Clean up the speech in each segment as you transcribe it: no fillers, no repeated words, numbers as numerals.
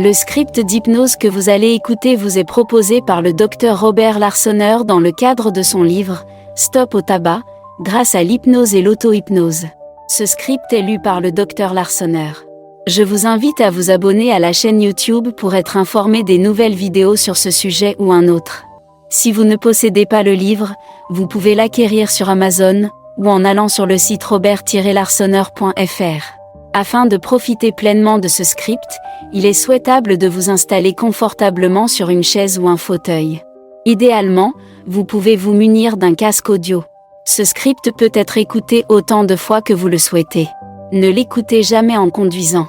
Le script d'hypnose que vous allez écouter vous est proposé par le Dr Robert Larsonneur dans le cadre de son livre « Stop au tabac » grâce à l'hypnose et l'auto-hypnose. Ce script est lu par le Dr Larsonneur. Je vous invite à vous abonner à la chaîne YouTube pour être informé des nouvelles vidéos sur ce sujet ou un autre. Si vous ne possédez pas le livre, vous pouvez l'acquérir sur Amazon ou en allant sur le site robert-larsonneur.fr. Afin de profiter pleinement de ce script, il est souhaitable de vous installer confortablement sur une chaise ou un fauteuil. Idéalement, vous pouvez vous munir d'un casque audio. Ce script peut être écouté autant de fois que vous le souhaitez. Ne l'écoutez jamais en conduisant.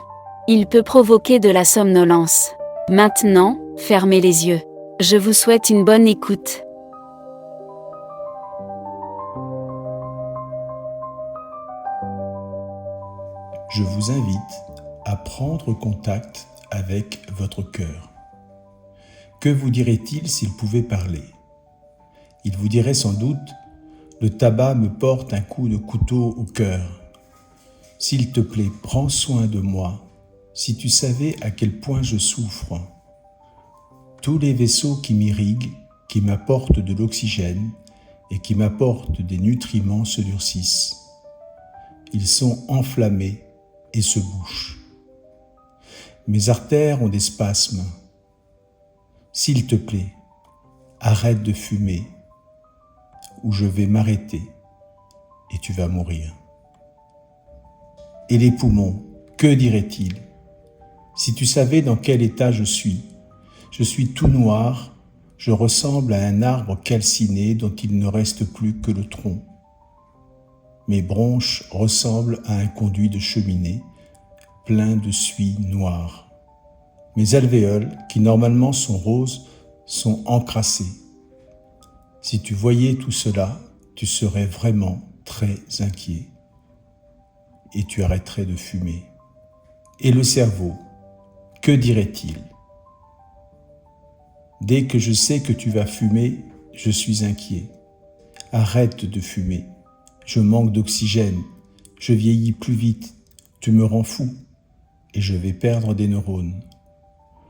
Il peut provoquer de la somnolence. Maintenant, fermez les yeux. Je vous souhaite une bonne écoute. Je vous invite à prendre contact avec votre cœur. Que vous dirait-il s'il pouvait parler? Il vous dirait sans doute « Le tabac me porte un coup de couteau au cœur. S'il te plaît, prends soin de moi, si tu savais à quel point je souffre. Tous les vaisseaux qui m'irriguent, qui m'apportent de l'oxygène et qui m'apportent des nutriments se durcissent. Ils sont enflammés et se bouchent. Mes artères ont des spasmes. S'il te plaît, arrête de fumer, ou je vais m'arrêter et tu vas mourir. Et les poumons, que dirait-il? Si tu savais dans quel état je suis tout noir, je ressemble à un arbre calciné dont il ne reste plus que le tronc. Mes bronches ressemblent à un conduit de cheminée, plein de suie noire. Mes alvéoles, qui normalement sont roses, sont encrassées. Si tu voyais tout cela, tu serais vraiment très inquiet et tu arrêterais de fumer. Et le cerveau, que dirait-il? Dès que je sais que tu vas fumer, je suis inquiet. Arrête de fumer. Je manque d'oxygène, je vieillis plus vite, tu me rends fou et je vais perdre des neurones.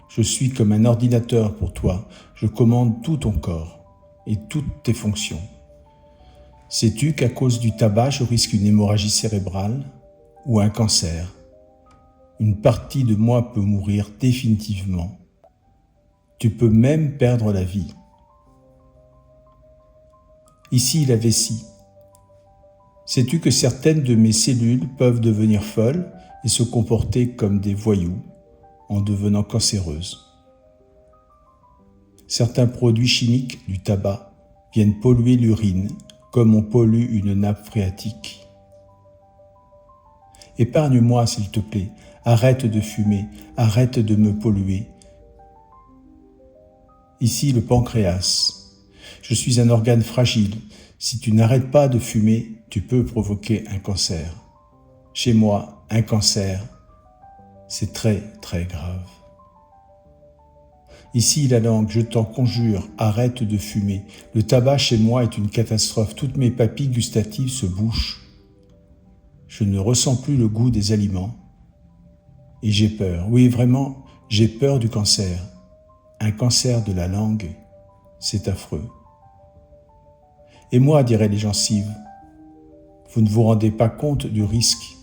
Je suis comme un ordinateur pour toi, je commande tout ton corps et toutes tes fonctions. Sais-tu qu'à cause du tabac, je risque une hémorragie cérébrale ou un cancer? Une partie de moi peut mourir définitivement. Tu peux même perdre la vie. Ici, la vessie. Sais-tu que certaines de mes cellules peuvent devenir folles et se comporter comme des voyous en devenant cancéreuses? Certains produits chimiques du tabac viennent polluer l'urine comme on pollue une nappe phréatique. Épargne-moi s'il te plaît, arrête de fumer, arrête de me polluer. Ici le pancréas. Je suis un organe fragile. Si tu n'arrêtes pas de fumer, tu peux provoquer un cancer. Chez moi, un cancer, c'est très très grave. Ici la langue, je t'en conjure, arrête de fumer. Le tabac chez moi est une catastrophe. Toutes mes papilles gustatives se bouchent. Je ne ressens plus le goût des aliments. Et j'ai peur. Oui, vraiment, j'ai peur du cancer. Un cancer de la langue, c'est affreux. Et moi, diraient les gencives, vous ne vous rendez pas compte du risque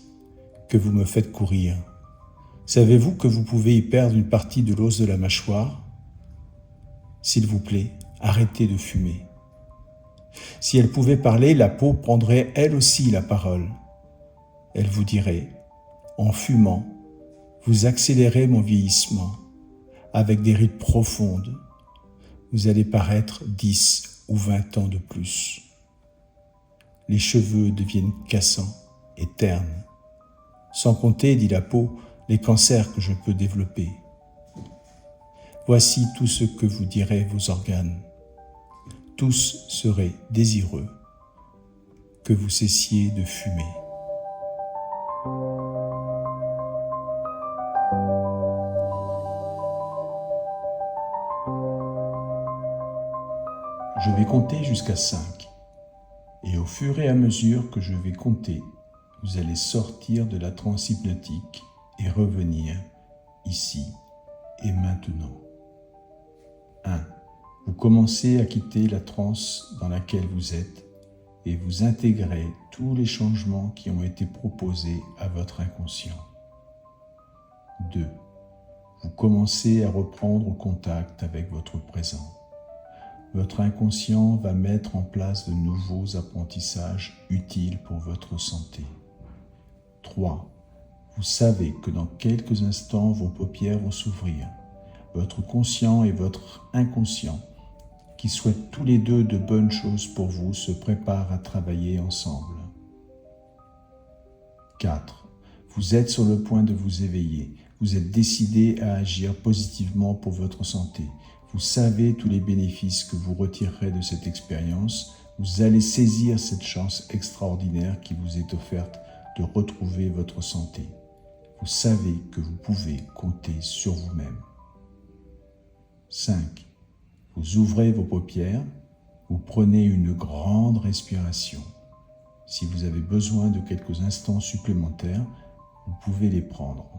que vous me faites courir. Savez-vous que vous pouvez y perdre une partie de l'os de la mâchoire? S'il vous plaît, arrêtez de fumer. Si elle pouvait parler, la peau prendrait elle aussi la parole. Elle vous dirait, en fumant, vous accélérez mon vieillissement avec des rides profondes. Vous allez paraître 10 ou 20 ans de plus. Les cheveux deviennent cassants et ternes. Sans compter, dit la peau, les cancers que je peux développer. Voici tout ce que vous diraient vos organes. Tous seraient désireux que vous cessiez de fumer. Je vais compter jusqu'à 5. Et au fur et à mesure que je vais compter, vous allez sortir de la transe hypnotique et revenir ici et maintenant. 1. Vous commencez à quitter la transe dans laquelle vous êtes et vous intégrez tous les changements qui ont été proposés à votre inconscient. 2. Vous commencez à reprendre contact avec votre présent. Votre inconscient va mettre en place de nouveaux apprentissages utiles pour votre santé. 3. Vous savez que dans quelques instants, vos paupières vont s'ouvrir. Votre conscient et votre inconscient, qui souhaitent tous les deux de bonnes choses pour vous, se préparent à travailler ensemble. 4. Vous êtes sur le point de vous éveiller. Vous êtes décidé à agir positivement pour votre santé. Vous savez tous les bénéfices que vous retirerez de cette expérience. Vous allez saisir cette chance extraordinaire qui vous est offerte de retrouver votre santé. Vous savez que vous pouvez compter sur vous-même. 5. Vous ouvrez vos paupières, vous prenez une grande respiration. Si vous avez besoin de quelques instants supplémentaires, vous pouvez les prendre.